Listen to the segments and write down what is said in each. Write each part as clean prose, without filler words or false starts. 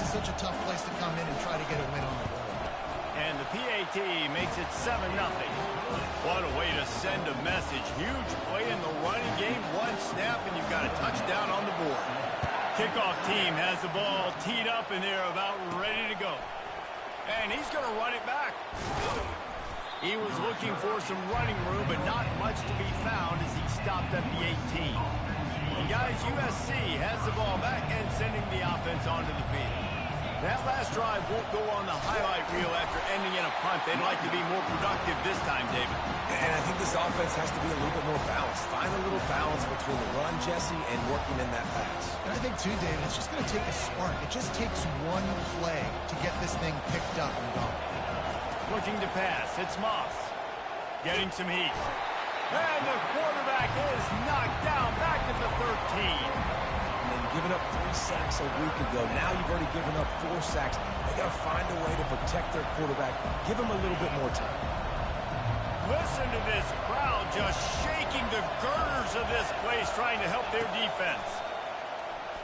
is such a tough place to come in and try to get a win on the road. And the PAT makes it 7-0. What a way to send a message. Huge play in the running game. One snap, and you've got a touchdown on the board. Kickoff team has the ball teed up, and they're about ready to go. And he's going to run it back. He was looking for some running room, but not much to be found as he stopped at the 18. And guys, USC has the ball back and sending the offense onto the field. That last drive won't go on the highlight reel after ending in a punt. They'd like to be more productive this time, David. And I think this offense has to be a little bit more balanced. Find a little balance between the run, Jesse, and working in that pass. And I think, too, David, it's just going to take a spark. It just takes one play to get this thing picked up and going. Looking to pass. It's Moss. Getting some heat. And the quarterback is knocked down back at the 13. Giving up 3 sacks a week ago. Now you've already given up 4 sacks. They got to find a way to protect their quarterback. Give him a little bit more time. Listen to this crowd just shaking the girders of this place, trying to help their defense.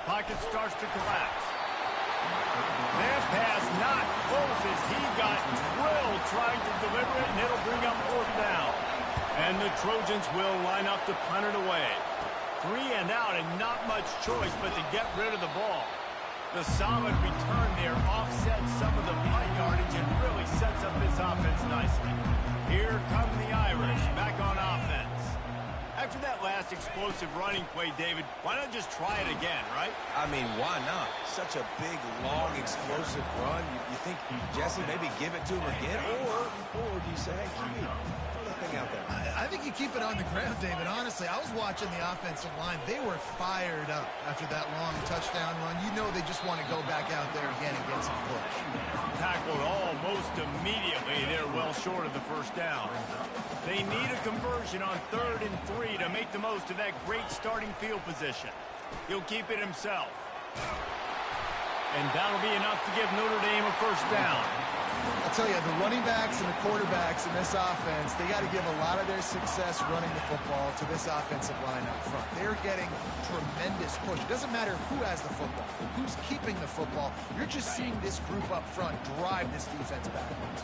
Pocket starts to collapse. That pass not close as he got drilled trying to deliver it, and it'll bring up 4th down. And the Trojans will line up to punt it away. 3 and out, and not much choice but to get rid of the ball. The solid return there offsets some of the punt yardage and really sets up this offense nicely. Here come the Irish back on offense. After that last explosive running play, David, why not just try it again, right? I mean, why not? Such a big, long, explosive run. You think, Jesse, maybe give it to him again? Or do you say, hey, QB, throw that thing out there? I think you keep it on the ground, David. Honestly, I was watching the offensive line. They were fired up after that long touchdown run. You know they just want to go back out there again and get some push. Tackled almost immediately. They're well short of the 1st down. They need a conversion on 3rd and 3 to make the most of that great starting field position. He'll keep it himself. And that'll be enough to give Notre Dame a 1st down. I'll tell you, the running backs and the quarterbacks in this offense, they got to give a lot of their success running the football to this offensive line up front. They're getting tremendous push. It doesn't matter who has the football, who's keeping the football. You're just seeing this group up front drive this defense backwards.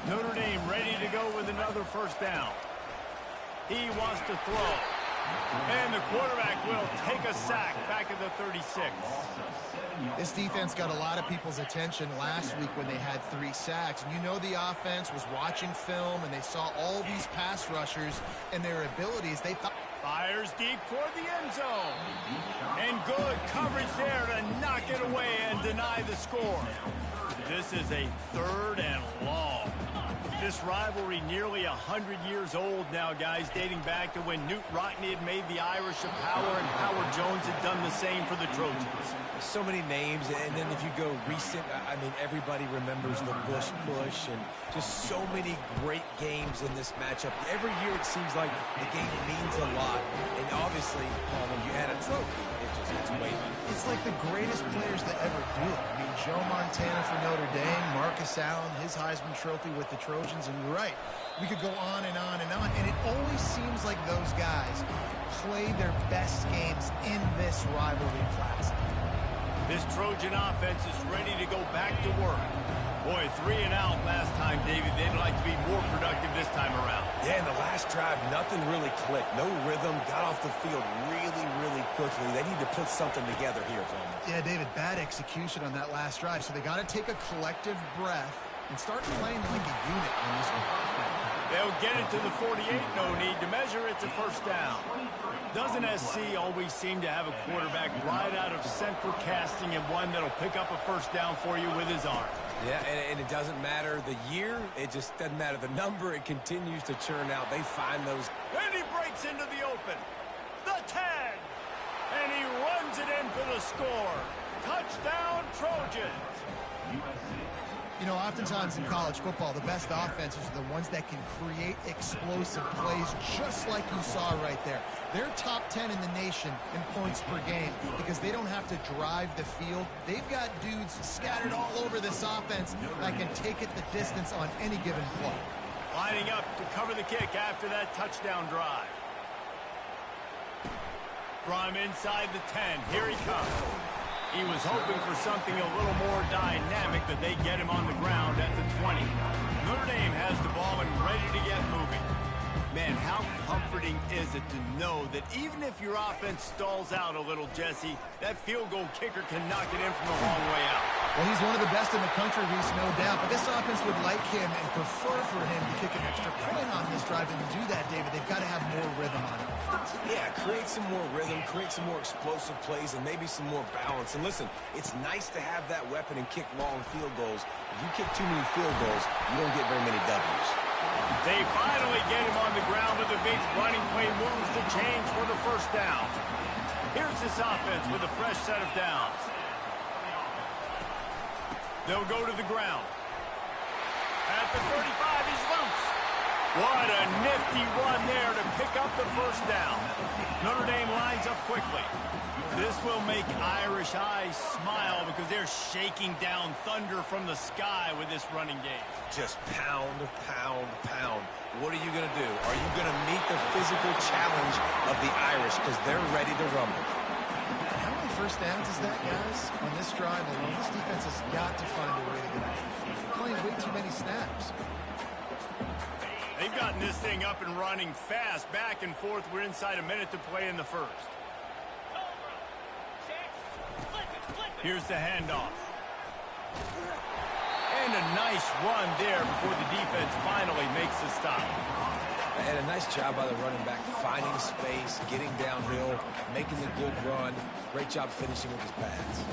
Notre Dame ready to go with another 1st down. He wants to throw. And the quarterback will take a sack back at the 36. This defense got a lot of people's attention last week when they had 3 sacks. And you know the offense was watching film, and they saw all these pass rushers and their abilities. They thought... Fires deep toward the end zone. And good coverage there to knock it away and deny the score. This is a 3rd and long. This rivalry nearly 100 years old now, guys, dating back to when Newt Rockne had made the Irish a power and Howard Jones had done the same for the Trojans. So many names, and then if you go recent, I mean, everybody remembers the Bush push and just so many great games in this matchup. Every year it seems like the game means a lot, and obviously, when you add a trophy, it's way better. It's like the greatest players to ever do it. I mean, Joe Montana for Notre Dame, Marcus Allen, his Heisman Trophy with the Trojans, and you're right. We could go on and on and on, and it always seems like those guys play their best games in this rivalry classic. This Trojan offense is ready to go back to work. Boy, 3 and out last time, David. They'd like to be more productive this time around. Yeah, in the last drive, nothing really clicked. No rhythm, got off the field really quickly. They need to put something together here, Tony. Yeah, David, bad execution on that last drive. So they got to take a collective breath and start playing like a unit on this one. They'll get it to the 48. No need to measure. It's a 1st down. Doesn't SC always seem to have a quarterback right out of central casting and one that'll pick up a 1st down for you with his arm? Yeah, and it doesn't matter the year. It just doesn't matter the number. It continues to churn out. They find those. And he breaks into the open. The 10. And he runs it in for the score. Touchdown, Trojans. You know, oftentimes in college football, the best offenses are the ones that can create explosive plays, just like you saw right there. They're top 10 in the nation in points per game because they don't have to drive the field. They've got dudes scattered all over this offense that can take it the distance on any given play. Lining up to cover the kick after that touchdown drive. From inside the 10, here he comes. He was hoping for something a little more dynamic, but they get him on the ground at the 20. Notre Dame has the ball and ready to get moving. Man, how comforting is it to know that even if your offense stalls out a little, Jesse, that field goal kicker can knock it in from a long way out. Well, he's one of the best in the country, Reese, no doubt. But this offense would like him and prefer for him to kick an extra point on this drive. And to do that, David, they've got to have more rhythm on it. Yeah, create some more rhythm, create some more explosive plays, and maybe some more balance. And listen, it's nice to have that weapon and kick long field goals. If you kick too many field goals, you don't get very many W's. They finally get him on the ground with a big running play moves to change for the first down. Here's this offense with a fresh set of downs. They'll go to the ground. At the 35, he's loose. What a nifty run there to pick up the first down. Notre Dame lines up quickly. This will make Irish eyes smile because they're shaking down thunder from the sky with this running game. Just pound, pound, pound. What are you going to do? Are you going to meet the physical challenge of the Irish because they're ready to rumble? How many first downs is that, guys? On this drive alone, this defense has got to find a way to get out. They're playing way too many snaps. They've gotten this thing up and running fast, back and forth. We're inside a minute to play in the first. Here's the handoff. And a nice run there before the defense finally makes the stop. And a nice job by the running back, finding space, getting downhill, making the good run. Great job finishing with his pads.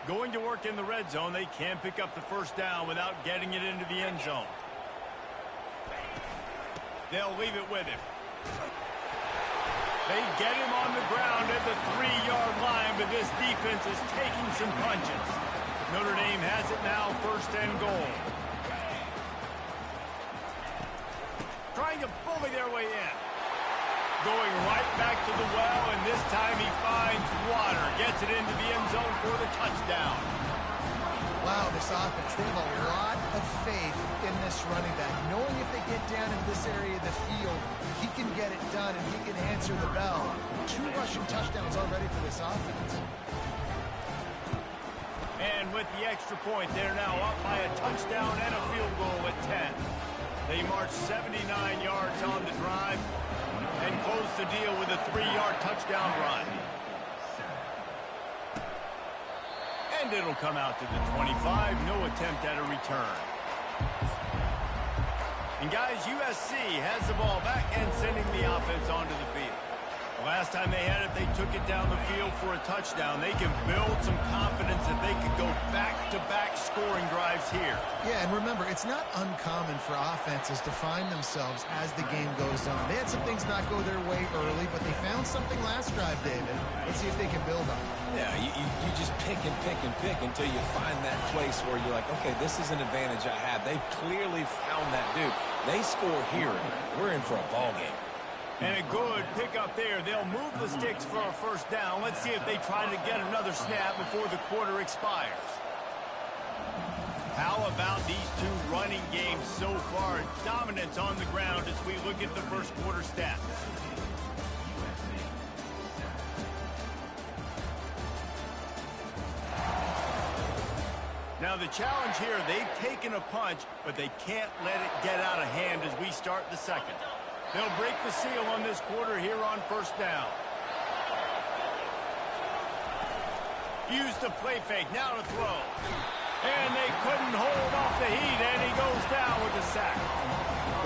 Going to work in the red zone, they can't pick up the first down without getting it into the end zone. They'll leave it with him. They get him on the ground at the 3-yard line, but this defense is taking some punches. Notre Dame has it now, first and goal. Trying to bully their way in. Going right back to the well, and this time he finds water. Gets it into the end zone for the touchdown. Wow, this offense, they have a lot of faith in this running back. Knowing if they get down in this area of the field, he can get it done and he can answer the bell. 2 rushing touchdowns already for this offense. And with the extra point, they're now up by a touchdown and a field goal at 10. They march 79 yards on the drive and close the deal with a 3-yard touchdown run. And it'll come out to the 25. No attempt at a return. And guys, USC has the ball back and sending the offense onto the field. The last time they had it, they took it down the field for a touchdown. They can build some confidence that they could go back-to-back scoring drives here. Yeah, and remember, it's not uncommon for offenses to find themselves as the game goes on. They had some things not go their way early, but they found something last drive, David. Let's see if they can build on it. Yeah, you just pick and pick and pick until you find that place where you're like, okay, this is an advantage I have. They've clearly found that dude. They score here, we're in for a ball game. And a good pickup there. They'll move the sticks for a first down. Let's see if they try to get another snap before the quarter expires. How about these 2 running games so far? Dominance on the ground as we look at the first quarter stats. Now the challenge here, they've taken a punch, but they can't let it get out of hand as we start the second. They'll break the seal on this quarter here on first down. Use the play fake, now to throw. And they couldn't hold off the heat, and he goes down with the sack.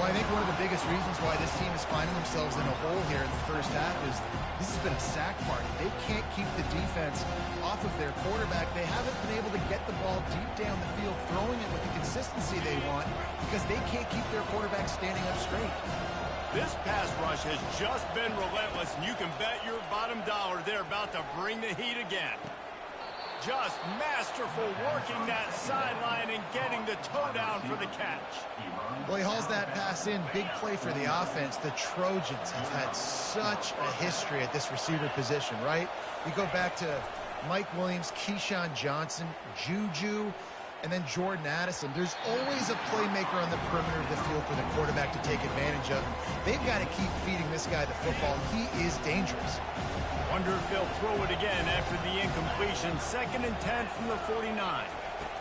Well, I think one of the biggest reasons why this team is finding themselves in a hole here in the first half is this has been a sack party. They can't keep the defense off of their quarterback. They haven't been able to get the ball deep down the field, throwing it with the consistency they want because they can't keep their quarterback standing up straight. This pass rush has just been relentless, and you can bet your bottom dollar they're about to bring the heat again. Just masterful working that sideline and getting the toe down for the catch. Well, he hauls that pass in. Big play for the offense. The Trojans have had such a history at this receiver position, right? You go back to Mike Williams, Keyshawn Johnson, Juju, And then Jordan Addison. There's always a playmaker on the perimeter of the field for the quarterback to take advantage of. They've got to keep feeding this guy the football. He is dangerous. Wonder if they'll throw it again after the incompletion. 2nd and 10 from the 49.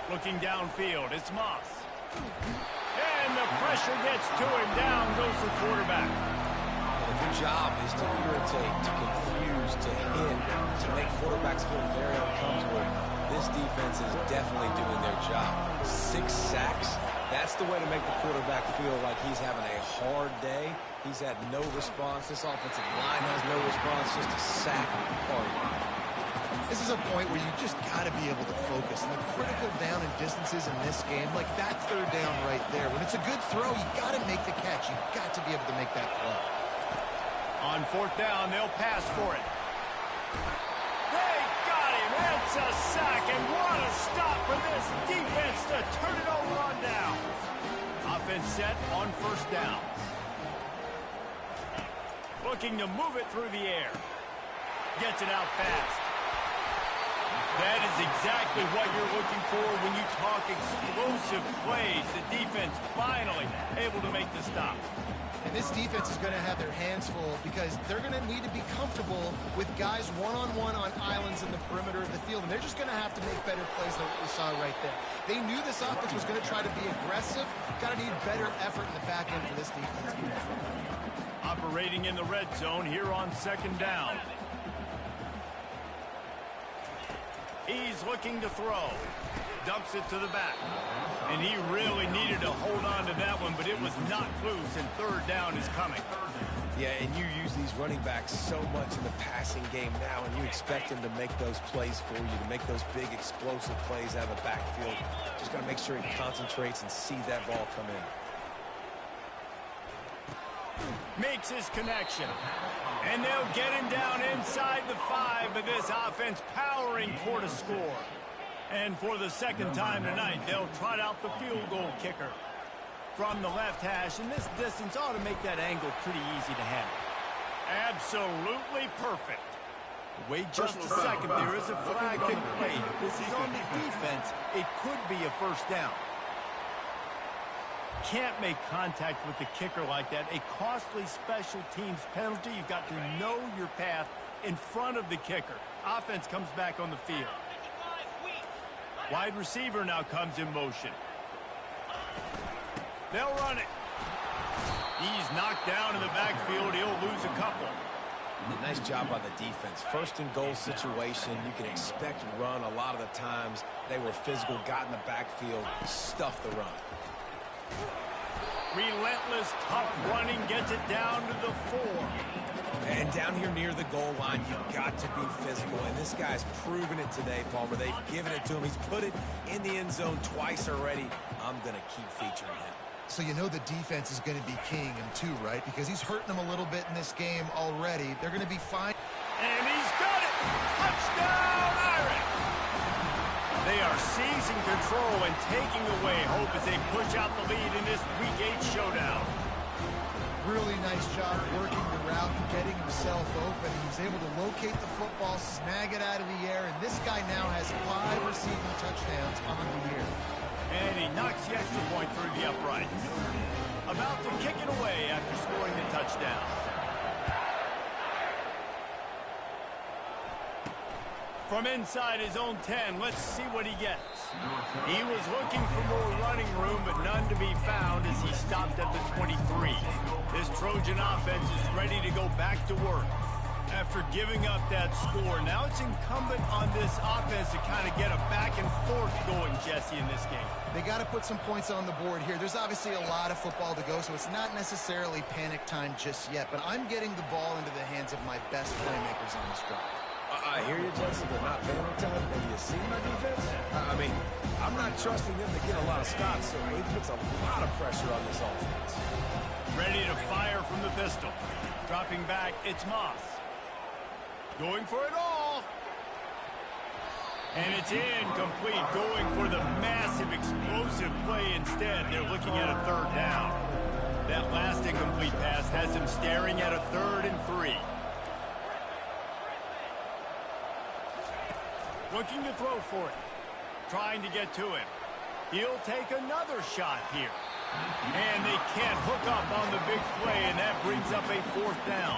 Looking downfield, it's Moss. And the pressure gets to him. Down goes the quarterback. If your job is to irritate, to confuse, to hit, to make quarterbacks feel very uncomfortable, this defense is definitely doing their job. 6 sacks, that's the way to make the quarterback feel like he's having a hard day. He's had no response. This offensive line has no response, just a sack party. This is a point where you just got to be able to focus. And the critical down and distances in this game, like that 3rd down right there. When it's a good throw, you got to make the catch. You got to be able to make that play. On 4th down, they'll pass for it. They got him. It's a sack, and what a stop for this defense to turn it over on down. Offense set on 1st down. Looking to move it through the air. Gets it out fast. That is exactly what you're looking for when you talk explosive plays. The defense finally able to make the stop. And this defense is going to have their hands full because they're going to need to be comfortable with guys one-on-one on islands in the perimeter of the field. And they're just going to have to make better plays than what we saw right there. They knew this offense was going to try to be aggressive. Got to need better effort in the back end for this defense. Operating in the red zone here on 2nd down. He's looking to throw. Dumps it to the back. And he really needed to hold on to that one, but it was not loose, and 3rd down is coming. Yeah, and you use these running backs so much in the passing game now, and you expect him to make those plays for you, to make those big explosive plays out of the backfield. Just got to make sure he concentrates and see that ball come in. Makes his connection. And they'll get him down inside the 5, but this offense powering toward a score. And for the 2nd time tonight, they'll trot out the field goal kicker from the left hash. And this distance ought to make that angle pretty easy to handle. Absolutely perfect. Wait just a second. There is a flag on the play. If this is on the defense, it could be a 1st down. Can't make contact with the kicker like that. A costly special teams penalty. You've got to know your path in front of the kicker. Offense comes back on the field. Wide receiver now comes in motion. They'll run it. He's knocked down in the backfield. He'll lose a couple. Nice job by the defense. 1st and goal situation. You can expect run a lot of the times. They were physical, got in the backfield, stuffed the run. Relentless, tough running, gets it down to the 4. And down here near the goal line, you've got to be physical. And this guy's proven it today, Palmer. They've given it to him. He's put it in the end zone twice already. I'm going to keep featuring him. So you know the defense is going to be keying him too, right? Because he's hurting them a little bit in this game already. They're going to be fine. And he's got it! Touchdown, Irish! They are seizing control and taking away hope as they push out the lead in this Week 8 showdown. Really nice job working the route and getting himself open. He was able to locate the football, snag it out of the air, and this guy now has 5 receiving touchdowns on the year. And he knocks the extra point through the uprights. About to kick it away after scoring the touchdown. From inside his own 10, let's see what he gets. He was looking for more running room, but none to be found as he stopped at the 23. This Trojan offense is ready to go back to work. After giving up that score, now it's incumbent on this offense to kind of get a back and forth going, Jesse, in this game. They got to put some points on the board here. There's obviously a lot of football to go, so it's not necessarily panic time just yet, but I'm getting the ball into the hands of my best playmakers on this drive. I hear you, Jesse, but not panic time. Have you seen my defense? I mean, I'm not trusting them to get a lot of stops, so it puts a lot of pressure on this offense. Ready to fire from the pistol. Dropping back, it's Moss. Going for it all. And it's incomplete. Going for the massive, explosive play instead. They're looking at a 3rd down. That last incomplete pass has him staring at a 3rd and 3. Looking to throw for it. Trying to get to him. He'll take another shot here. And they can't hook up on the big play, and that brings up a 4th down.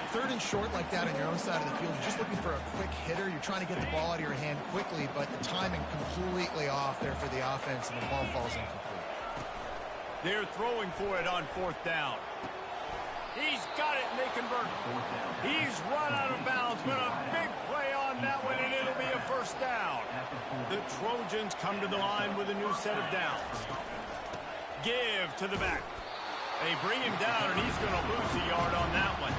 3rd and short like that on your own side of the field, you're just looking for a quick hitter. You're trying to get the ball out of your hand quickly, but the timing completely off there for the offense, and the ball falls incomplete. They're throwing for it on 4th down. He's got it, and they convert. He's run out of bounds, but a big play on that one, and it'll be a 1st down. The Trojans come to the line with a new set of downs. Give to the back. They bring him down, and he's going to lose a yard on that one.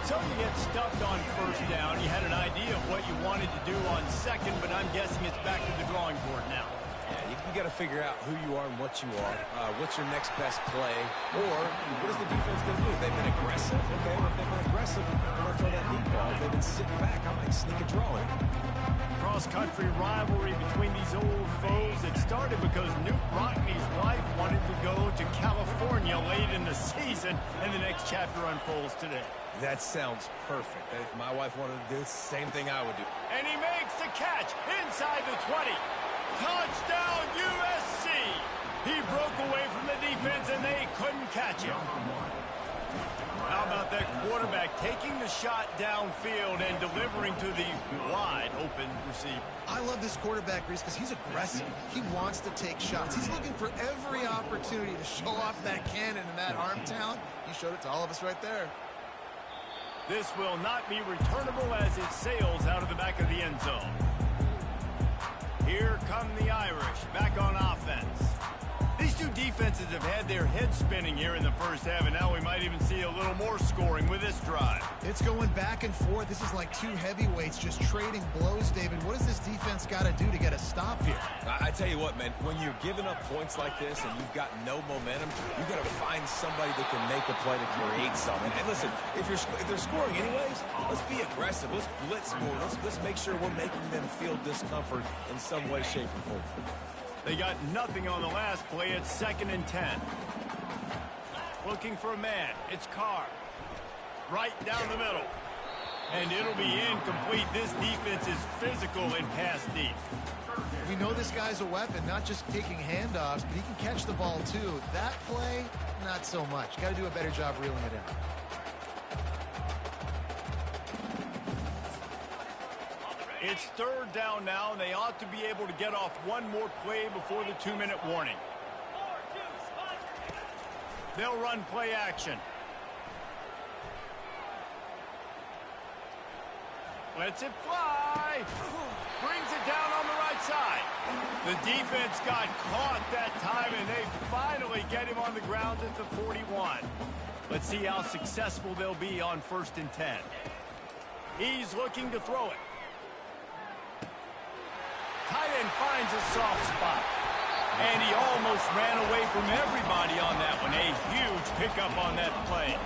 So you get stuffed on 1st down. You had an idea of what you wanted to do on 2nd, but I'm guessing it's back to the drawing board now. Yeah, you got to figure out who you are and what you are. What's your next best play? Or what is the defense going to do? If they've been aggressive, okay, well, if they've been aggressive, I'm going to throw that deep ball. If they've been sitting back, I might sneak a draw in. Cross-country rivalry between these old foes. It started because Newt Rockney's wife wanted to go to California late in the season, and the next chapter unfolds today. That sounds perfect. If my wife wanted to do the same thing I would do. And he makes the catch inside the 20. Touchdown, USC! He broke away from the defense, and they couldn't catch him. How about that quarterback taking the shot downfield and delivering to the wide-open receiver? I love this quarterback, Reese, because he's aggressive. He wants to take shots. He's looking for every opportunity to show off that cannon and that arm talent. He showed it to all of us right there. This will not be returnable as it sails out of the back of the end zone. Here come the Irish, back on offense. These two defenses have had their heads spinning here in the 1st half, and now we might even see a little more scoring with this drive. It's going back and forth. This is like two heavyweights just trading blows, David. What does this defense got to do to get a stop here? I tell you what, man, when you're giving up points like this and you've got no momentum, you got to find somebody that can make a play to create something. And listen, if they're scoring anyways, let's be aggressive. Let's blitz more. Let's make sure we're making them feel discomfort in some way, shape, or form. They got nothing on the last play. It's 2nd and 10. Looking for a man. It's Carr. Right down the middle. And it'll be incomplete. This defense is physical and pass deep. We know this guy's a weapon, not just taking handoffs, but he can catch the ball too. That play, not so much. Got to do a better job reeling it in. It's 3rd down now, and they ought to be able to get off one more play before the 2-minute warning. They'll run play action. Lets it fly. Brings it down on the right side. The defense got caught that time, and they finally get him on the ground at the 41. Let's see how successful they'll be on 1st and 10. He's looking to throw it. Tight end finds a soft spot. And he almost ran away from everybody on that one. A huge pickup on that play.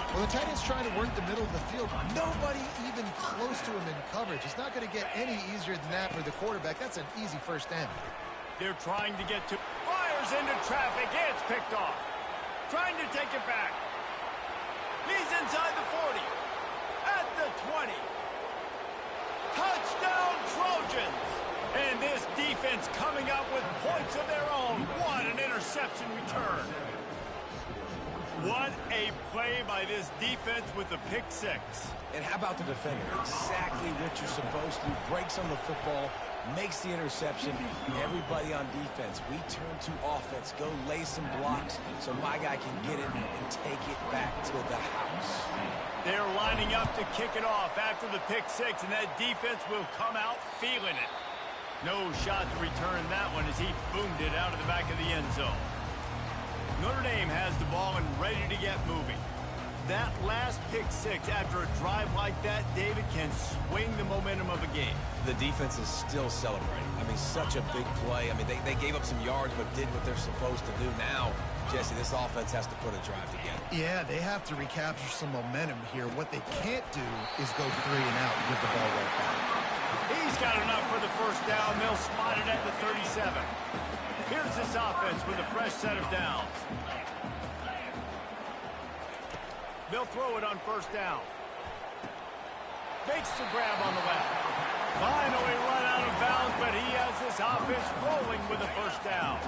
Well, the tight end's trying to work the middle of the field. Nobody even close to him in coverage. It's not going to get any easier than that for the quarterback. That's an easy 1st down. They're trying to get to... Fires into traffic. It's picked off. Trying to take it back. He's inside the 40. At the 20. Touchdown, Trojans! And this defense coming up with points of their own. What an interception return. What a play by this defense with the pick 6. And how about the defender? Exactly what you're supposed to. Breaks on the football, makes the interception. Everybody on defense, we turn to offense. Go lay some blocks so my guy can get it and take it back to the house. They're lining up to kick it off after the pick 6, and that defense will come out feeling it. No shot to return that one as he boomed it out of the back of the end zone. Notre Dame has the ball and ready to get moving. That last pick 6 after a drive like that, David, can swing the momentum of a game. The defense is still celebrating. I mean, such a big play. I mean, they gave up some yards but did what they're supposed to do. Now, Jesse, this offense has to put a drive together. Yeah, they have to recapture some momentum here. What they can't do is go 3 and out and give the ball right back. He's got enough for the 1st down. They'll spot it at the 37. Here's this offense with a fresh set of downs. They'll throw it on 1st down. Makes the grab on the left. Finally run out of bounds but he has this offense rolling with a first down.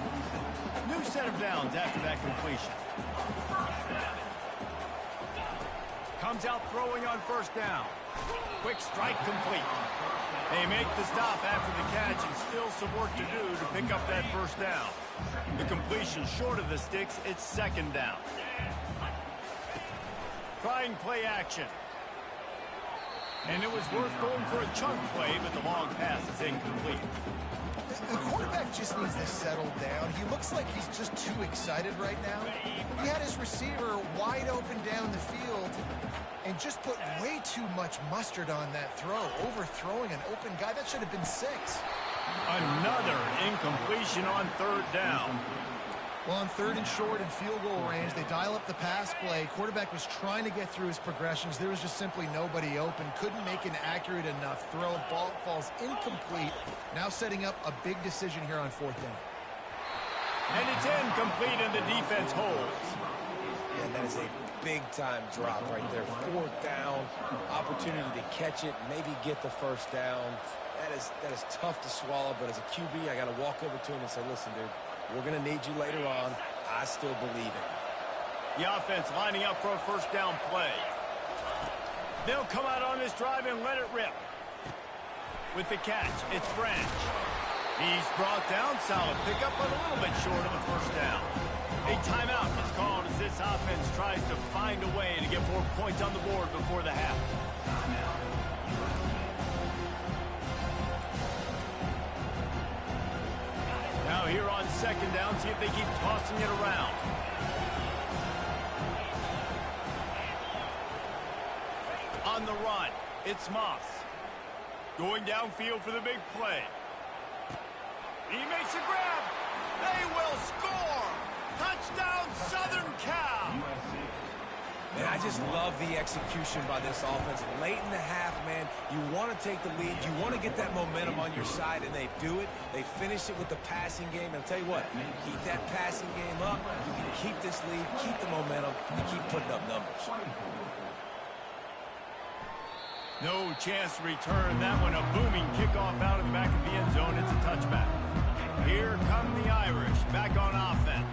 New set of downs after that completion. Comes out throwing on first down. Quick strike complete. They make the stop after the catch and still some work to do to pick up that first down. The completion short of the sticks, it's second down. Trying play action. And it was worth going for a chunk play, but the long pass is incomplete. The quarterback just needs to settle down. He looks like he's just too excited right now. He had his receiver wide open down the field and just put way too much mustard on that throw, overthrowing an open guy. That should have been 6. Another incompletion on third down. Well, on third and short and field goal range, they dial up the pass play. Quarterback was trying to get through his progressions. There was just simply nobody open. Couldn't make an accurate enough throw. Ball falls incomplete. Now setting up a big decision here on fourth down. And it's incomplete, and the defense holds. And that is a big-time drop right there. Fourth down, opportunity to catch it, maybe get the first down. That is tough to swallow, but as a QB, I got to walk over to him and say, listen, dude, we're going to need you later on. I still believe it. The offense lining up for a first down play. They'll come out on this drive and let it rip. With the catch, it's Branch. He's brought down, solid pickup, but a little bit short of the first down. A timeout is called as this offense tries to find a way to get more points on the board before the half. Now here on second down, see if they keep tossing it around. On the run, it's Moss. Going downfield for the big play. He makes a grab. They will score. Touchdown, Southern Cal. Man, I just love the execution by this offense. Late in the half, man, you want to take the lead. You want to get that momentum on your side, and they do it. They finish it with the passing game. And I'll tell you what, keep that passing game up. You can keep this lead, keep the momentum, and keep putting up numbers. No chance to return that one. A booming kickoff out of the back of the end zone. It's a touchback. Here come the Irish back on offense.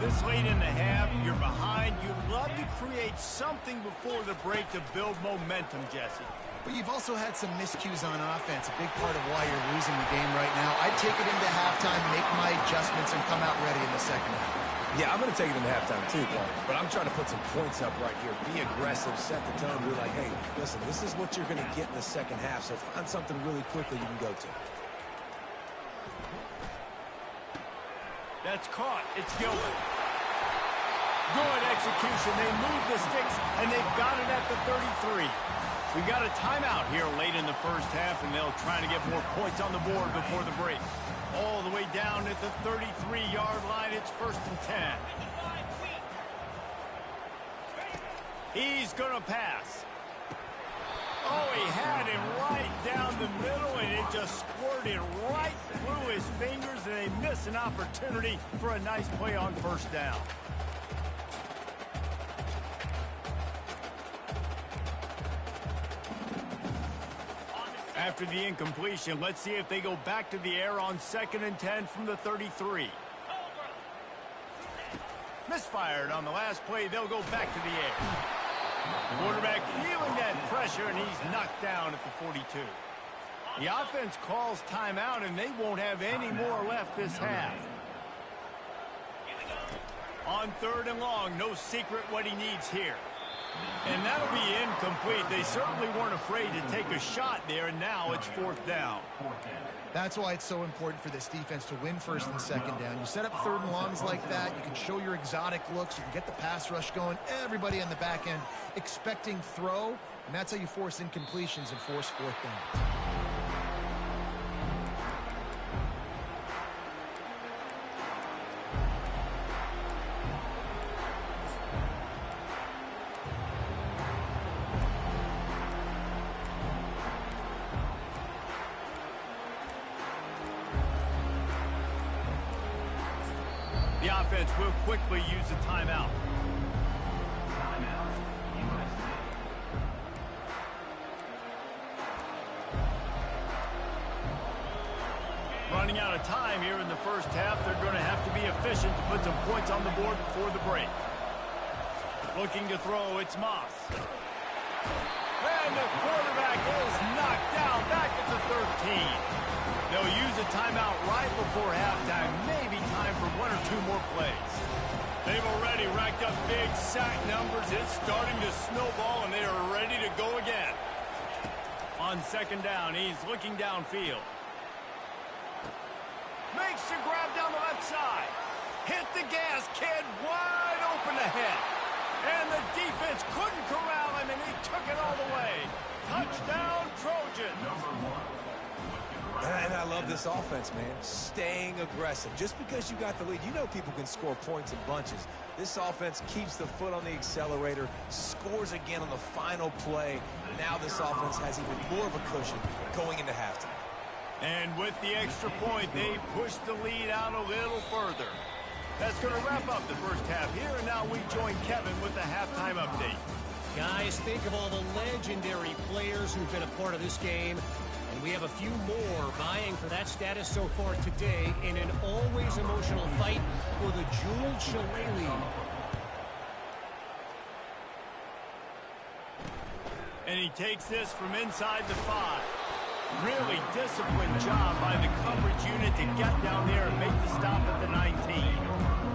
This late in the half, you're behind. You'd love to create something before the break to build momentum, Jesse. But you've also had some miscues on offense, a big part of why you're losing the game right now. I'd take it into halftime, make my adjustments, and come out ready in the second half. Yeah, I'm going to take it into halftime too, but I'm trying to put some points up right here. Be aggressive, set the tone, be like, hey, listen, this is what you're going to get in the second half, so find something really quickly you can go to. That's caught. It's Gilbert. Good execution. They move the sticks, and they've got it at the 33. We've got a timeout here late in the first half, and they'll try to get more points on the board before the break. All the way down at the 33-yard line. It's first and 10. He's going to pass. Oh, he had him right down the middle, and it just squirted right through his fingers, and they miss an opportunity for a nice play on first down. After the incompletion, let's see if they go back to the air on second and 10 from the 33. Misfired on the last play. They'll go back to the air. Quarterback feeling that pressure, and he's knocked down at the 42. The offense calls timeout, and they won't have any more left this half. On third and long, no secret what he needs here. And that'll be incomplete. They certainly weren't afraid to take a shot there, and now it's fourth down. That's why it's so important for this defense to win first and second down. You set up third and longs like that, you can show your exotic looks, you can get the pass rush going, everybody on the back end expecting throw, and that's how you force incompletions and force fourth down. The offense will quickly use a timeout. Running out of time here in the first half. They're going to have to be efficient to put some points on the board before the break. Looking to throw, it's Moss. And the quarterback is knocked down back at the 13. They'll use a timeout right before halftime. Maybe time for one or two more plays. They've already racked up big sack numbers. It's starting to snowball, and they are ready to go again. On second down, he's looking downfield. Makes the grab down the left side. Hit the gas, kid, wide open ahead. And the defense couldn't corral him, and he took it all the way. Touchdown, Trojans. And I love this offense, man. Staying aggressive. Just because you got the lead, you know people can score points in bunches. This offense keeps the foot on the accelerator, scores again on the final play. Now this offense has even more of a cushion going into halftime. And with the extra point, they push the lead out a little further. That's going to wrap up the first half here, and now we join Kevin with the halftime update. Guys, think of all the legendary players who've been a part of this game. And we have a few more vying for that status so far today in an always emotional fight for the jeweled shillelagh. And he takes this from inside the 5. Really disciplined job by the coverage unit to get down there and make the stop at the 19.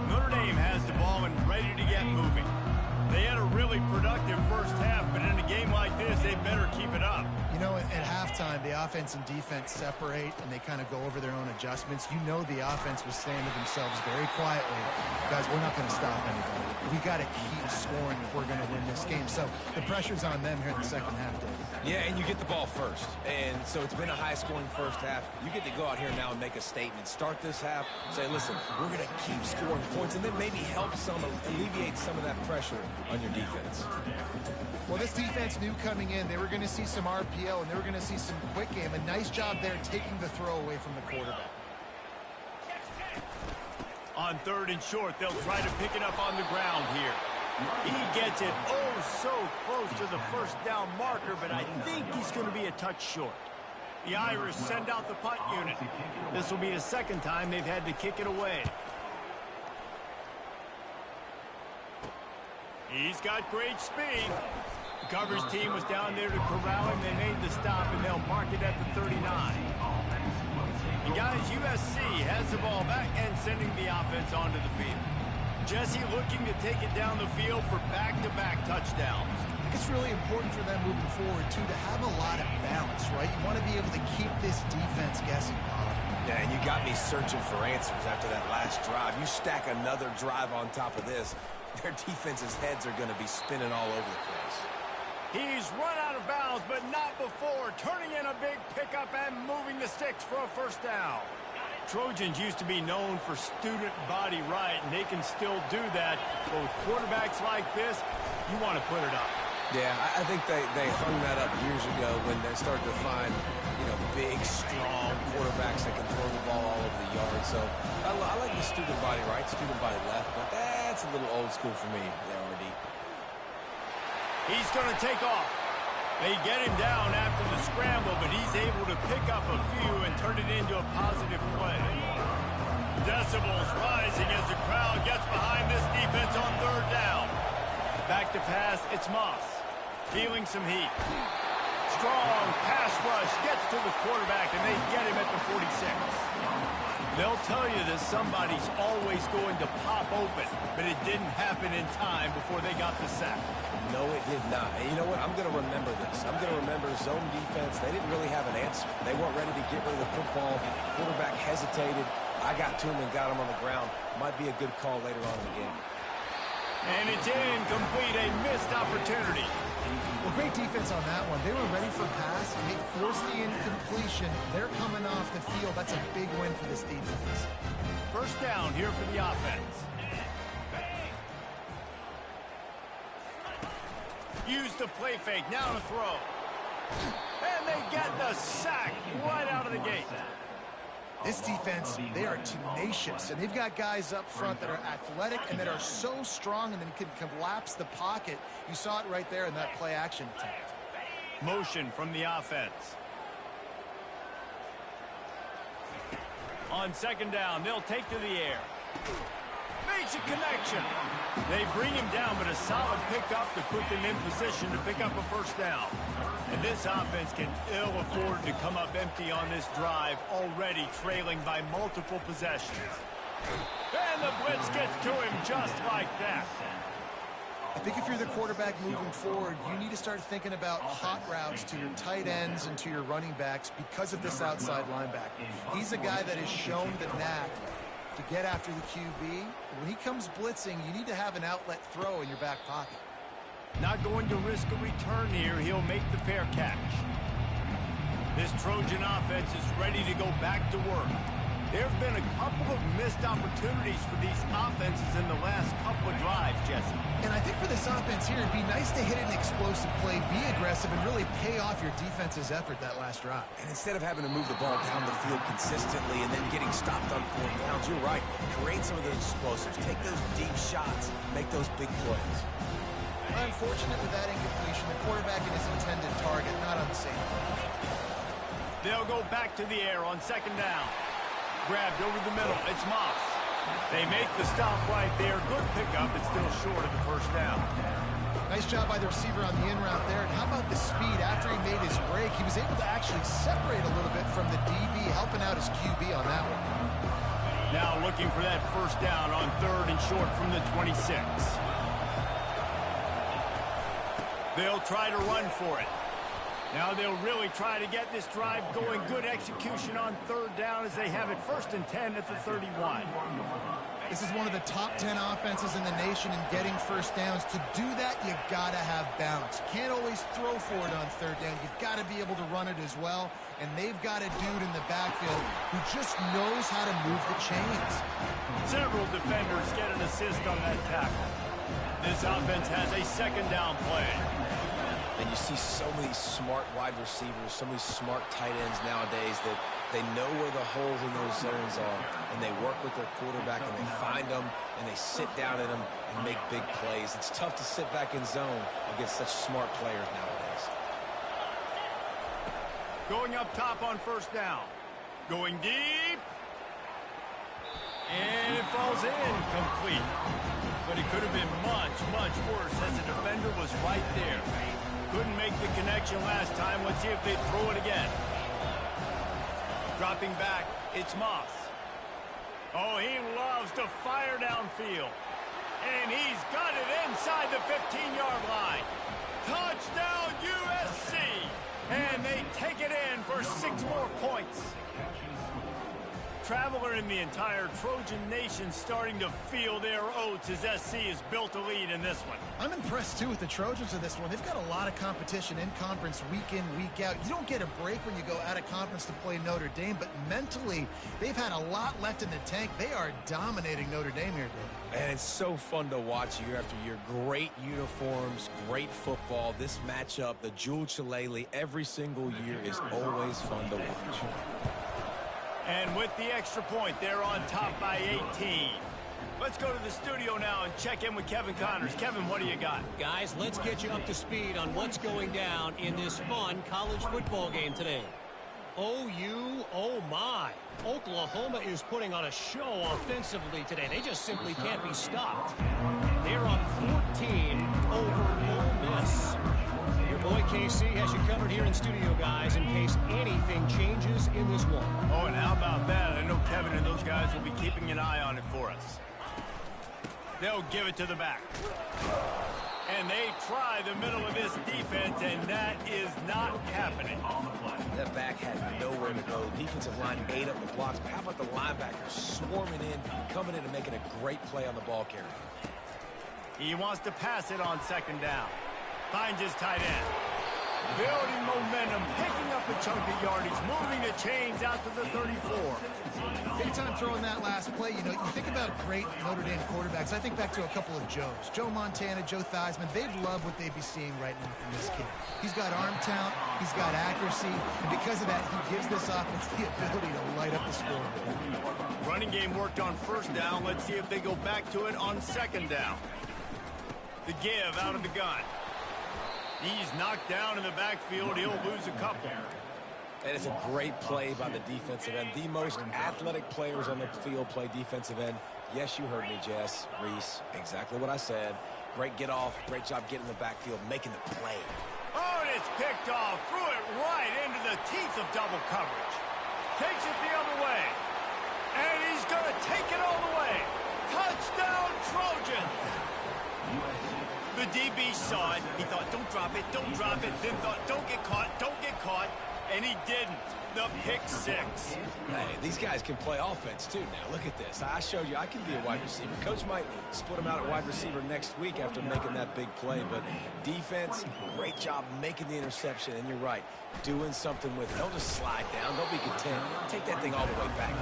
Notre Dame has the ball and ready to get moving. They had a really productive first half, but in a game like this, they better keep it up. You know, at halftime, the offense and defense separate, and they kind of go over their own adjustments. You know the offense was saying to themselves very quietly, guys, we're not going to stop anybody. We got to keep scoring if we're going to win this game. So the pressure's on them here in the second half, Dave. Yeah, and you get the ball first. And so it's been a high-scoring first half. You get to go out here now and make a statement. Start this half, say, listen, we're going to keep scoring points, and then maybe help alleviate some of that pressure on your defense. Well, this defense knew coming in they were going to see some RPO, and they were going to see some quick game. A nice job there taking the throw away from the quarterback. On third and short, they'll try to pick it up on the ground here. He gets it so close to the first down marker, but I think he's going to be a touch short. The Irish send out the punt unit. This will be the second time they've had to kick it away. He's got great speed. The coverage team was down there to corral him. They made the stop, and they'll mark it at the 39. And guys, USC has the ball back and sending the offense onto the field. Jesse looking to take it down the field for back-to-back touchdowns. I think it's really important for them moving forward, too, to have a lot of balance, right? You want to be able to keep this defense guessing. Yeah, and you got me searching for answers after that last drive. You stack another drive on top of this, their defense's heads are going to be spinning all over the place. He's run out of bounds, but not before. Turning in a big pickup and moving the sticks for a first down. Trojans used to be known for student body right, and they can still do that. But with quarterbacks like this, you want to put it up. Yeah, I think they hung that up years ago when they started to find, big, strong quarterbacks that can throw the ball all over the yard. So I like the student body right, student body left, but that's a little old school for me, the RD. He's going to take off. They get him down after the scramble, but he's able to pick up a few and turn it into a positive play. Decibels rising as the crowd gets behind this defense on third down. Back to pass, it's Moss. Feeling some heat. Strong pass rush gets to the quarterback, and they get him at the 46. They'll tell you that somebody's always going to pop open, but it didn't happen in time before they got the sack. No, it did not. And you know what? I'm going to remember this. I'm going to remember zone defense. They didn't really have an answer. They weren't ready to get rid of the football. Quarterback hesitated. I got to him and got him on the ground. Might be a good call later on in the game. And it's incomplete, a missed opportunity. Well, great defense on that one. They were ready for pass, and they forced the incompletion. They're coming off the field. That's a big win for this defense. First down here for the offense. Use the play fake, now to throw. And they get the sack right out of the gate. This defense, they are tenacious, and they've got guys up front that are athletic and that are so strong and then can collapse the pocket. You saw it right there in that play action attempt. Motion from the offense. On second down, they'll take to the air. Makes a connection. They bring him down, but a solid pickup to put them in position to pick up a first down. And this offense can ill afford to come up empty on this drive, already trailing by multiple possessions. And the blitz gets to him just like that. I think if you're the quarterback moving forward, you need to start thinking about hot routes to your tight ends and to your running backs because of this outside linebacker. He's a guy that has shown the knack to get after the QB. When he comes blitzing, you need to have an outlet throw in your back pocket. Not going to risk a return here. He'll make the fair catch. This Trojan offense is ready to go back to work. There have been a couple of missed opportunities for these offenses in the last couple of drives, Jesse. And I think for this offense here, it'd be nice to hit an explosive play, be aggressive, and really pay off your defense's effort that last drive. And instead of having to move the ball down the field consistently and then getting stopped on 4 downs, you're right. Create some of those explosives. Take those deep shots. Make those big plays. Unfortunate with that incompletion, the quarterback and his intended target not on the same page. They'll go back to the air on second down. Grabbed over the middle. It's Moss. They make the stop right there. Good pickup. It's still short of the first down. Nice job by the receiver on the in route there. And how about the speed? After he made his break, he was able to actually separate a little bit from the DB, helping out his QB on that one. Now looking for that first down on third and short from the 26. They'll try to run for it. Now they'll really try to get this drive going. Good execution on third down as they have it first and 10 at the 31. This is one of the top 10 offenses in the nation in getting first downs. To do that, you got to have balance. You can't always throw for it on third down. You've got to be able to run it as well. And they've got a dude in the backfield who just knows how to move the chains. Several defenders get an assist on that tackle. This offense has a second down play. And you see so many smart wide receivers, so many smart tight ends nowadays that they know where the holes in those zones are, and they work with their quarterback, and they find them, and they sit down in them and make big plays. It's tough to sit back in zone against such smart players nowadays. Going up top on first down. Going deep. And it falls in complete. But it could have been much, much worse as the defender was right there. Couldn't make the connection last time. Let's see if they throw it again. Dropping back, it's Moss. Oh, he loves to fire downfield. And he's got it inside the 15-yard line. Touchdown, USC! And they take it in for 6 more points. Traveler in the entire Trojan Nation starting to feel their oats as SC has built a lead in this one. I'm impressed, too, with the Trojans in this one. They've got a lot of competition in conference week in, week out. You don't get a break when you go out of conference to play Notre Dame, but mentally, they've had a lot left in the tank. They are dominating Notre Dame here, Dave. And it's so fun to watch year after year. Great uniforms, great football. This matchup, the Jewel Shillelagh, every single year is always fun to watch. And with the extra point, they're on top by 18. Let's go to the studio now and check in with Kevin Connors. Kevin, what do you got? Guys, let's get you up to speed on what's going down in this fun college football game today. OU, oh my. Oklahoma is putting on a show offensively today. They just simply can't be stopped. They're up 14 over Ole Miss. Your boy KC has you covered here in studio, guys, in case anything changes in this one. Oh, and how about that? I know Kevin and those guys will be keeping an eye on it for us. They'll give it to the back. And they try the middle of this defense, and that is not happening. That back had nowhere to go. Defensive line ate up the blocks. But how about the linebackers swarming in, coming in and making a great play on the ball carrier? He wants to pass it on second down. Finds his tight end. Building momentum, picking up a chunk of yardage, moving the chains out to the 34. Big time throwing that last play. You know, you think about great Notre Dame quarterbacks. I think back to a couple of Joes. Joe Montana, Joe Theismann. They'd love what they'd be seeing right now from this kid. He's got arm talent. He's got accuracy. And because of that, he gives this offense the ability to light up the score. Running game worked on first down. Let's see if they go back to it on second down. The give out of the gun. He's knocked down in the backfield. He'll lose a couple. And it's a great play by the defensive end. The most athletic players on the field play defensive end. Yes, you heard me, Jess, Reese. Exactly what I said. Great get off. Great job getting the backfield, making the play. Oh, and it's picked off. Threw it right into the teeth of double coverage. Takes it the other way. And he's going to take it all the way. Touchdown, Trojan. The DB saw it. He thought, don't drop it, don't drop it. Then thought, don't get caught, don't get caught. And he didn't. The pick six. Hey, these guys can play offense, too. Now, look at this. I showed you I can be a wide receiver. Coach might split him out at wide receiver next week after making that big play. But defense, great job making the interception. And you're right, doing something with it. Don't just slide down. Don't be content. Take that thing all the way back.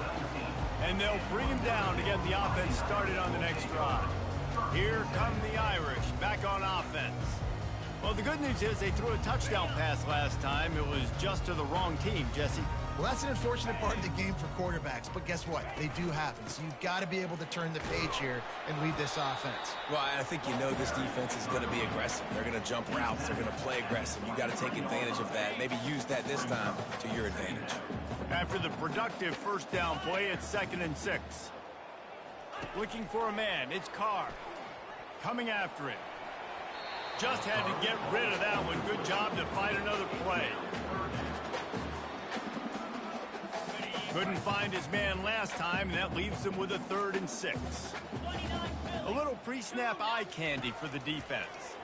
And they'll bring him down to get the offense started on the next drive. Here come the Irish back on offense. Well, the good news is they threw a touchdown pass last time. It was just to the wrong team, Jesse. Well, that's an unfortunate part of the game for quarterbacks, but guess what? They do happen, so you've got to be able to turn the page here and lead this offense. Well, I think you know this defense is going to be aggressive. They're going to jump routes. They're going to play aggressive. You've got to take advantage of that. Maybe use that this time to your advantage. After the productive first down play, it's 2nd and 6. Looking for a man. It's Carr. Coming after him. Just had to get rid of that one. Good job to find another play. Couldn't find his man last time, and that leaves him with a 3rd and 6. A little pre-snap eye candy for the defense.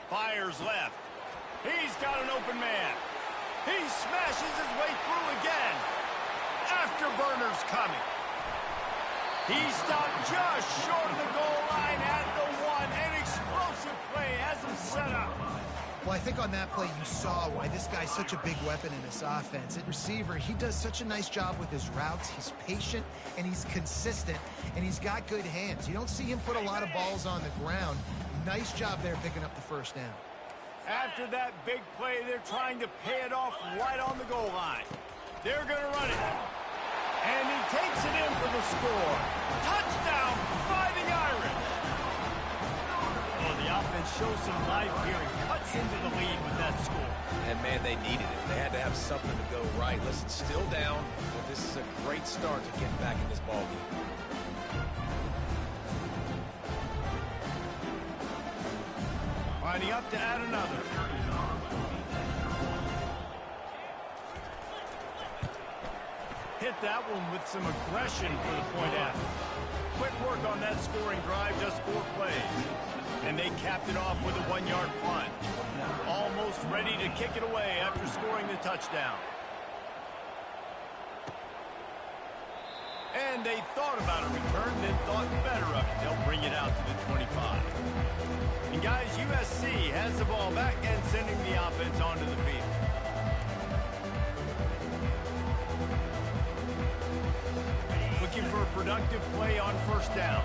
Fires left. He's got an open man. He smashes his way through again. Afterburner's coming. He stopped just short of the goal line at the 1. An explosive play has him set up. Well, I think on that play you saw why this guy's such a big weapon in this offense. At receiver, he does such a nice job with his routes. He's patient, and he's consistent, and he's got good hands. You don't see him put a lot of balls on the ground. Nice job there picking up the first down. After that big play, they're trying to pay it off right on the goal line. They're going to run it. And he takes it in for the score. Touchdown, Fighting Irish. Oh, the offense shows some life here and cuts into the lead with that score. And, man, they needed it. They had to have something to go right. Listen, still down, but this is a great start to getting back in this ballgame. Lining up to add another. Hit that one with some aggression for the point after. Quick work on that scoring drive, just 4 plays. And they capped it off with a 1-yard punt. Almost ready to kick it away after scoring the touchdown. And they thought about a return, then thought better of it. They'll bring it out to the 25. And guys, USC has the ball back and sending the offense onto the field. Looking for a productive play on first down.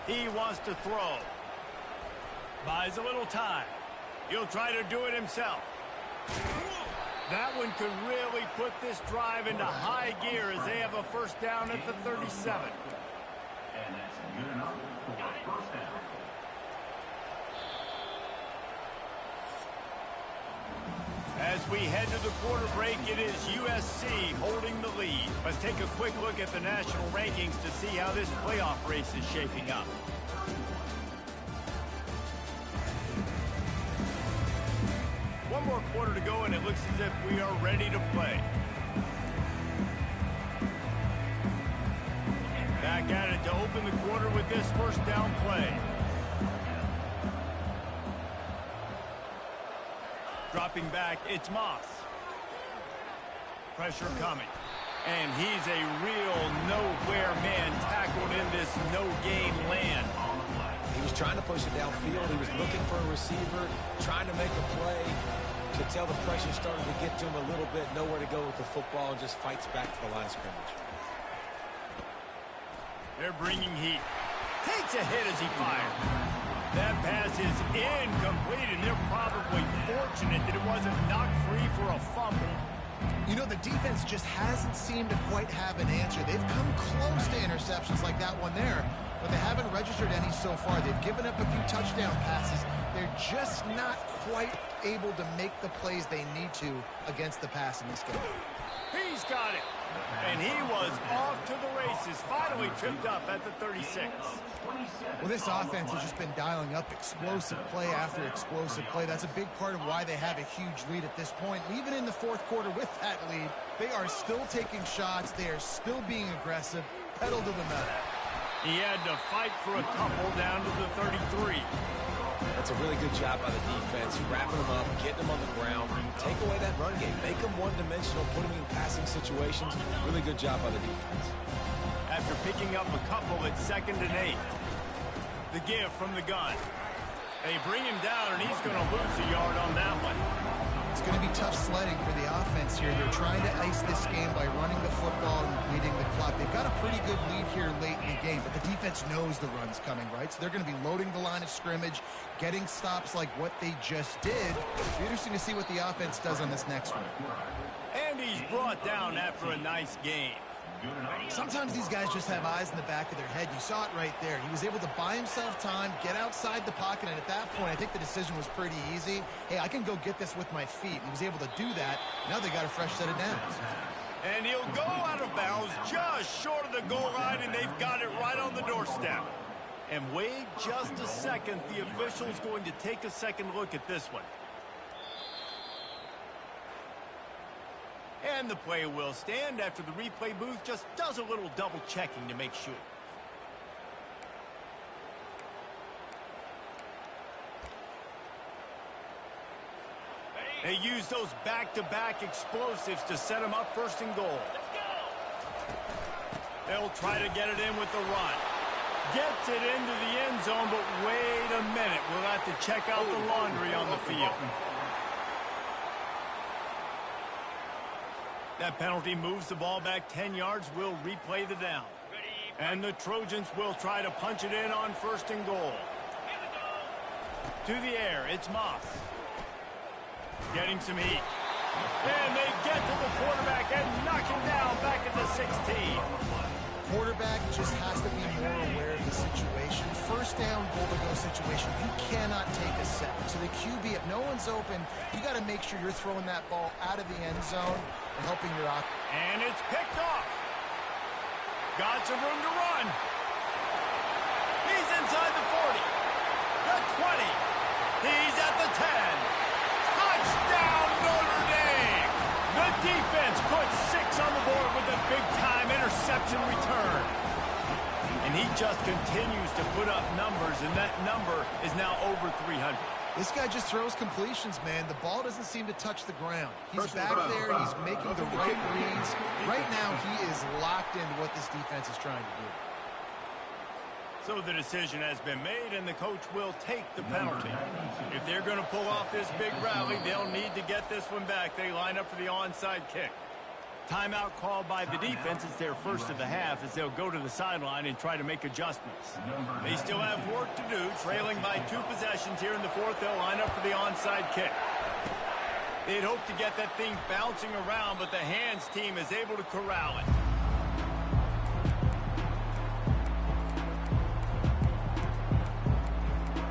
He wants to throw. Buys a little time. He'll try to do it himself. That one could really put this drive into high gear as they have a first down at the 37. And that's good enough for first down. As we head to the quarter break, it is USC holding the lead. Let's take a quick look at the national rankings to see how this playoff race is shaping up. One more quarter to go, and it looks as if we are ready to play. Back at it to open the quarter with this first down play. Dropping back, it's Moss. Pressure coming. And he's a real nowhere man tackled in this no-game land. He was trying to push it downfield. He was looking for a receiver, trying to make a play. You could tell the pressure started to get to him a little bit. Nowhere to go with the football, and just fights back to the line of scrimmage. They're bringing heat. Takes a hit as he fires. That pass is incomplete, and they're probably fortunate that it wasn't knocked free for a fumble. You know, the defense just hasn't seemed to quite have an answer. They've come close to interceptions like that one there, but they haven't registered any so far. They've given up a few touchdown passes, They're just not quite able to make the plays they need to against the pass in this game. He's got it. And he was off to the races, finally tripped up at the 36. Well, this offense has just been dialing up explosive play after explosive play. That's a big part of why they have a huge lead at this point. And even in the fourth quarter with that lead, they are still taking shots. They are still being aggressive, pedal to the metal. He had to fight for a couple down to the 33. That's a really good job by the defense, wrapping them up, getting them on the ground, take away that run game, make them one-dimensional, put them in passing situations. Really good job by the defense. After picking up a couple at 2nd and 8. The give from the gun. They bring him down, and he's going to lose a yard on that one. It's going to be tough sledding for the offense here. They're trying to ice this game by running the football and leading the clock. They've got a pretty good lead here late in the game, but the defense knows the run's coming, right? So they're going to be loading the line of scrimmage, getting stops like what they just did. It'll be interesting to see what the offense does on this next one. And he's brought down after a nice game. Sometimes these guys just have eyes in the back of their head. You saw it right there. He was able to buy himself time, get outside the pocket, and at that point, I think the decision was pretty easy. Hey, I can go get this with my feet. He was able to do that. Now they got a fresh set of downs. And he'll go out of bounds just short of the goal line, and they've got it right on the doorstep. And wait just a second. The official's going to take a second look at this one. And the play will stand after the replay booth just does a little double checking to make sure. They use those back-to-back explosives to set them up 1st and goal. They'll try to get it in with the run. Gets it into the end zone, but wait a minute. We'll have to check out the laundry on the field. That penalty moves the ball back 10 yards. We'll replay the down. And the Trojans will try to punch it in on 1st and goal. To the air, it's Moss. Getting some heat. And they get to the quarterback and knock him down back at the 16. Quarterback just has to be more aware of the situation. 1st down, goal-to-go situation. You cannot take a sack. So the QB, if no one's open, you got to make sure you're throwing that ball out of the end zone and helping your offense. And it's picked off. Got some room to run. He's inside the 40. The 20. He's at the 10. Touchdown, Notre Dame. The defense puts 6 on the board with a big-time interception return. And he just continues to put up numbers, and that number is now over 300. This guy just throws completions, man. The ball doesn't seem to touch the ground. He's back there. He's making the right reads. Right now, he is locked into what this defense is trying to do. So the decision has been made, and the coach will take the penalty. If they're going to pull off this big rally, they'll need to get this one back. They line up for the onside kick. Timeout called by the defense. It's their first of the half as they'll go to the sideline and try to make adjustments. They still have work to do. Trailing by 2 possessions here in the 4th, they'll line up for the onside kick. They'd hope to get that thing bouncing around, but the hands team is able to corral it.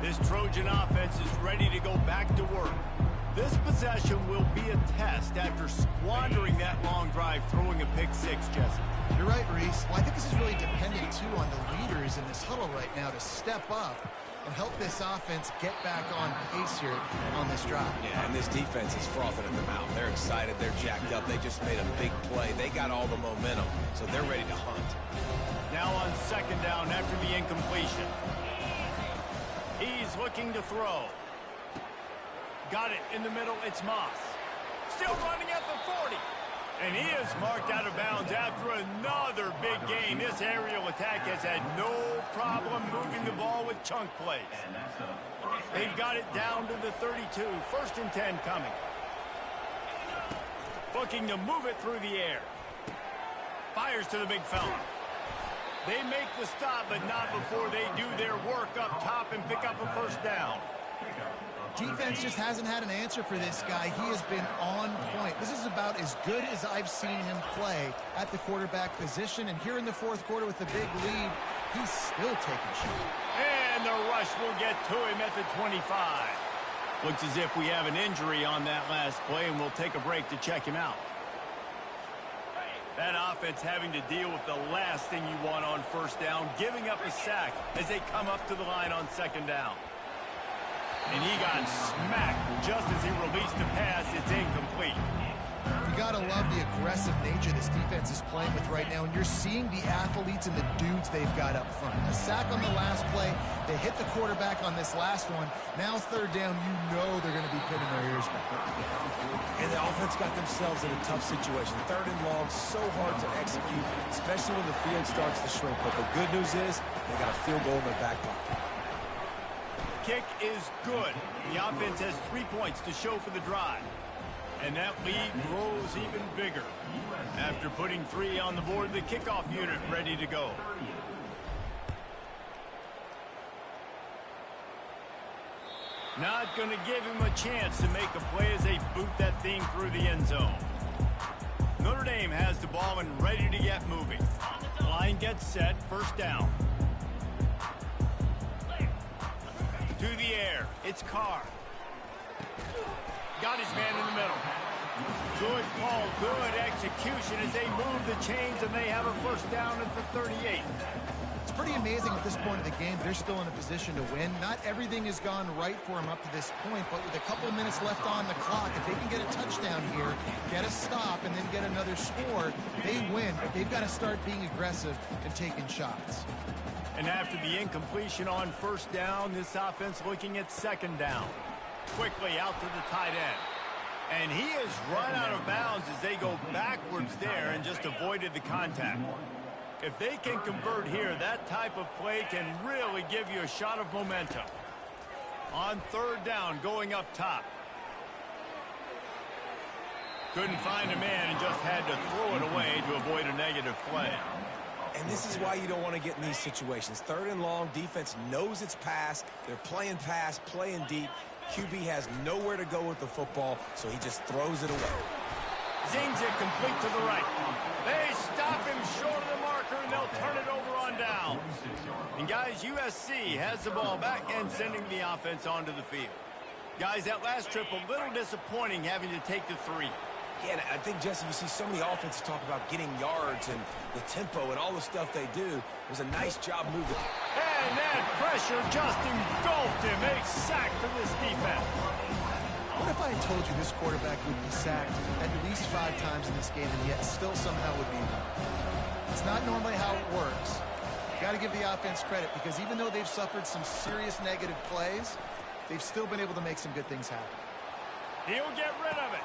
This Trojan offense is ready to go back to work. This possession will be a test after squandering that long drive, throwing a pick 6, Jesse. You're right, Reese. Well, I think this is really dependent, too, on the leaders in this huddle right now to step up and help this offense get back on pace here on this drive. Yeah, and this defense is frothing at the mouth. They're excited. They're jacked up. They just made a big play. They got all the momentum, so they're ready to hunt. Now on 2nd down after the incompletion. He's looking to throw. Got it in the middle. It's Moss. Still running at the 40. And he is marked out of bounds after another big game. This aerial attack has had no problem moving the ball with chunk plays. They've got it down to the 32. 1st and 10 coming. Looking to move it through the air. Fires to the big fella. They make the stop, but not before they do their work up top and pick up a 1st down. Defense just hasn't had an answer for this guy. He has been on point. This is about as good as I've seen him play at the quarterback position. And here in the 4th quarter with the big lead, he's still taking shots. And the rush will get to him at the 25. Looks as if we have an injury on that last play, and we'll take a break to check him out. That offense having to deal with the last thing you want on first down, giving up a sack as they come up to the line on second down. And he got smacked just as he released the pass. It's incomplete. You got to love the aggressive nature this defense is playing with right now, and you're seeing the athletes and the dudes they've got up front. A sack on the last play. They hit the quarterback on this last one. Now third down, you know they're going to be pinning their ears back. And the offense got themselves in a tough situation. Third and long, so hard to execute, especially when the field starts to shrink. But the good news is they got a field goal in their back pocket. Kick is good. The offense has 3 points to show for the drive. And that lead grows even bigger. After putting 3 on the board, the kickoff unit ready to go. Not going to give him a chance to make a play as they boot that thing through the end zone. Notre Dame has the ball and ready to get moving. Line gets set, first down. To the air, it's Carr. Got his man in the middle. Good call, good execution as they move the chains, and they have a first down at the 38. It's pretty amazing at this point of the game. They're still in a position to win. Not everything has gone right for them up to this point, but with a couple of minutes left on the clock, if they can get a touchdown here, get a stop, and then get another score, they win. But they've got to start being aggressive and taking shots. And after the incompletion on first down, this offense looking at second down. Quickly out to the tight end. And he has run out of bounds as they go backwards there and just avoided the contact. If they can convert here, that type of play can really give you a shot of momentum. On third down, going up top. Couldn't find a man and just had to throw it away to avoid a negative play. And this is why you don't want to get in these situations. Third and long, defense knows it's pass. They're playing pass, playing deep. QB has nowhere to go with the football, so he just throws it away. Zings it complete to the right. They stop him short of the marker, and they'll turn it over on down. And guys, USC has the ball back and sending the offense onto the field. Guys, that last trip a little disappointing having to take the 3. Yeah, and I think, Jesse, you see so many offenses talk about getting yards and the tempo and all the stuff they do. It was a nice job moving. And that pressure just engulfed him. A sack for this defense. What if I had told you this quarterback would be sacked at least 5 times in this game and yet still somehow would be won? It's not normally how it works. You got to give the offense credit because even though they've suffered some serious negative plays, they've still been able to make some good things happen. He'll get rid of it.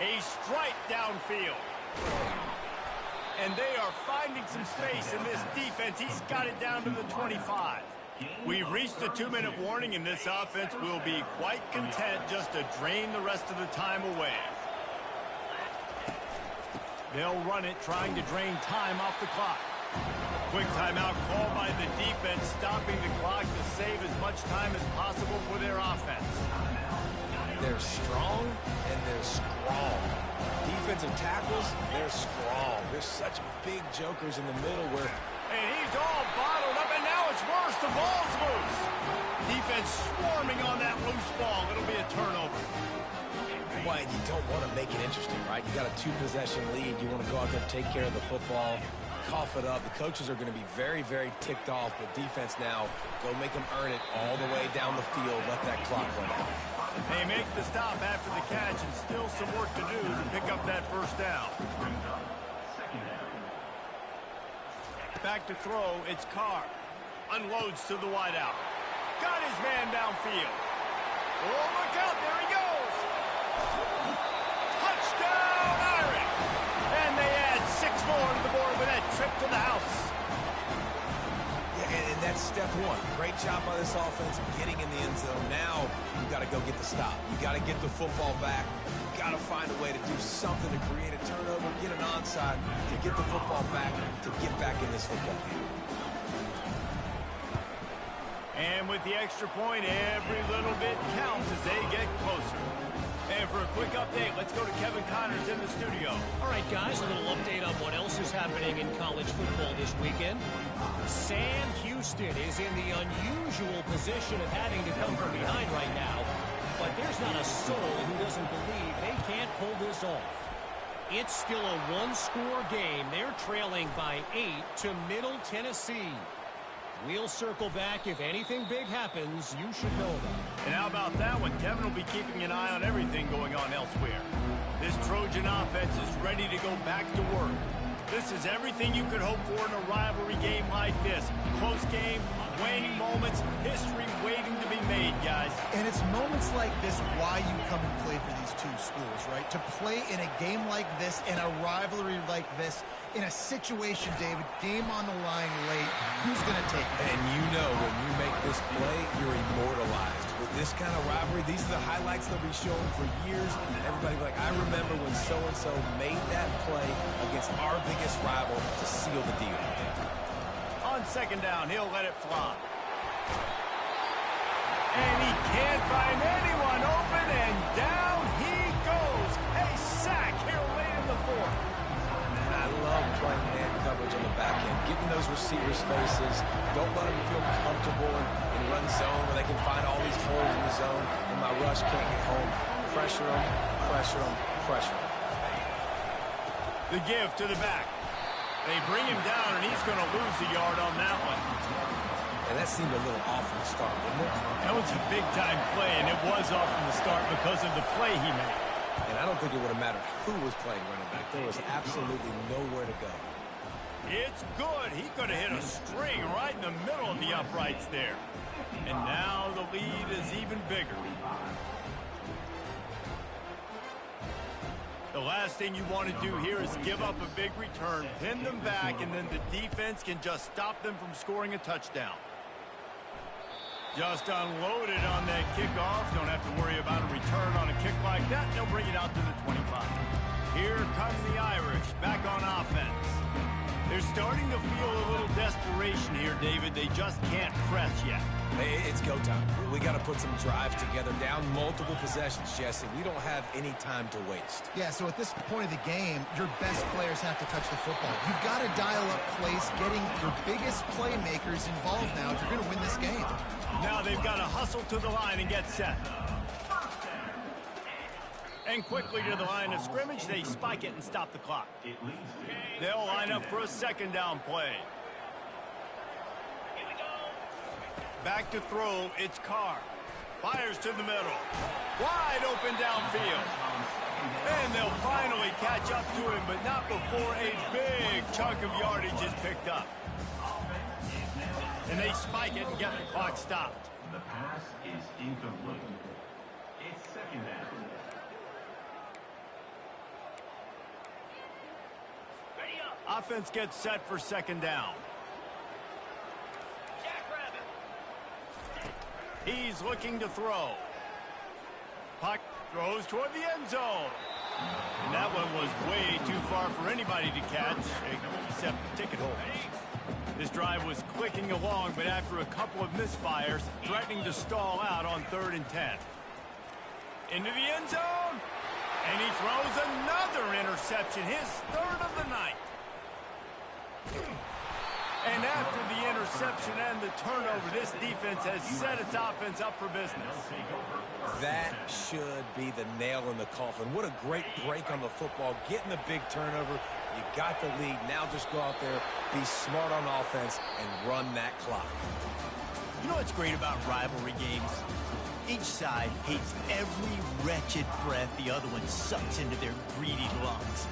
A strike downfield. And they are finding some space in this defense. He's got it down to the 25. We've reached the 2-minute warning, and this offense will be quite content just to drain the rest of the time away. They'll run it, trying to drain time off the clock. Quick timeout called by the defense, stopping the clock to save as much time as possible for their offense. They're strong, and they're strong. Defensive tackles, they're strong. There's such big jokers in the middle where... And he's all bottled up, and now it's worse. The ball's loose. Defense swarming on that loose ball. It'll be a turnover. Well, you don't want to make it interesting, right? You got a 2-possession lead. You want to go out there, take care of the football, cough it up. The coaches are going to be very, very ticked off. But defense now, go make them earn it all the way down the field. Let that clock run out. They make the stop after the catch, and still some work to do to pick up that first down. Back to throw, it's Carr. Unloads to the wideout. Got his man downfield. Oh, look out, there he goes. Touchdown, Irish. And they add 6 more to the board with that trip to the house. Yeah, and that's step 1. Great job by this offense getting in the end zone. Now you got to go get the stop. You got to get the football back. You got to find a way to do something to create a turnover, get an onside, to get the football back, to get back in this football game. And with the extra point, every little bit counts as they get closer. And for a quick update, let's go to Kevin Connors in the studio. All right, guys, a little update on what else is happening in college football this weekend. Sam Houston is in the unusual position of having to come from behind right now, but there's not a soul who doesn't believe they can't pull this off. It's still a one-score game. They're trailing by 8 to Middle Tennessee. We'll circle back. If anything big happens, you should know about it. And how about that one? Kevin will be keeping an eye on everything going on elsewhere. This Trojan offense is ready to go back to work. This is everything you could hope for in a rivalry game like this. Close game, waning moments, history waiting to be made, guys. And it's moments like this why you come and play for these two schools, right? To play in a game like this, in a rivalry like this, in a situation, David, game on the line late, who's going to take it? And you know when you make this play, you're immortalized. With this kind of rivalry, these are the highlights they'll be showing for years. Everybody be like, I remember when so-and-so made that play against our biggest rival to seal the deal. On second down, he'll let it fly. And he can't find anyone open, and down he goes. A sack here late in the fourth. And I love playing man coverage on the back end, getting those receivers' faces. Don't let them feel comfortable in run zone where they can find all these holes in the zone, and my rush can't get home. Pressure them, pressure them, pressure them. The give to the back. They bring him down, and he's going to lose a yard on that one. And that seemed a little off from the start, didn't it? That was a big-time play, and it was off from the start because of the play he made. And I don't think it would have mattered who was playing running back. There was absolutely nowhere to go. It's good. He could have hit a string right in the middle of the uprights there. And now the lead is even bigger. The last thing you want to do here is give up a big return, pin them back, and then the defense can just stop them from scoring a touchdown. Just unloaded on that kickoff. Don't have to worry about a return on a kick like that. They'll bring it out to the 25. Here come the Irish back on offense. They're starting to feel a little desperation here, David. They just can't press yet. Hey, it's go time. We got to put some drives together, down multiple possessions, Jesse. We don't have any time to waste. Yeah, so at this point of the game, your best players have to touch the football. You've got to dial up plays, getting your biggest playmakers involved now if you're going to win this game. Now they've got to hustle to the line and get set. And quickly to the line of scrimmage, they spike it and stop the clock. They'll line up for a second down play. Back to throw, it's Carr. Fires to the middle. Wide open downfield. And they'll finally catch up to him, but not before a big chunk of yardage is picked up. And they spike it and get the clock stopped. The pass is incomplete. It's second down. Offense gets set for second down. He's looking to throw. Puck throws toward the end zone. And that one was way too far for anybody to catch, except the ticket holders. This drive was clicking along, but after a couple of misfires, threatening to stall out on 3rd and 10. Into the end zone. And he throws another interception, his 3rd of the night. And after the interception and the turnover, this defense has set its offense up for business. That should be the nail in the coffin. What a great break on the football. Getting the big turnover. You got the lead. Now just go out there, be smart on offense, and run that clock. You know what's great about rivalry games? Each side hates every wretched breath the other one sucks into their greedy lungs.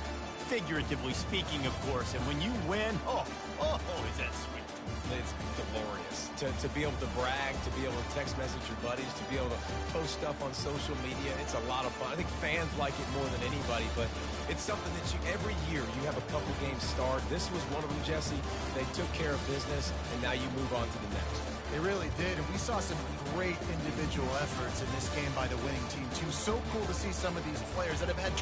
Figuratively speaking, of course, and when you win, oh, is that sweet. It's glorious. To be able to brag, to be able to text message your buddies, to be able to post stuff on social media, it's a lot of fun. I think fans like it more than anybody, but it's something that every year you have a couple games start. This was one of them, Jesse. They took care of business, and now you move on to the next. They really did, and we saw some great individual efforts in this game by the winning team, too. So cool to see some of these players that have had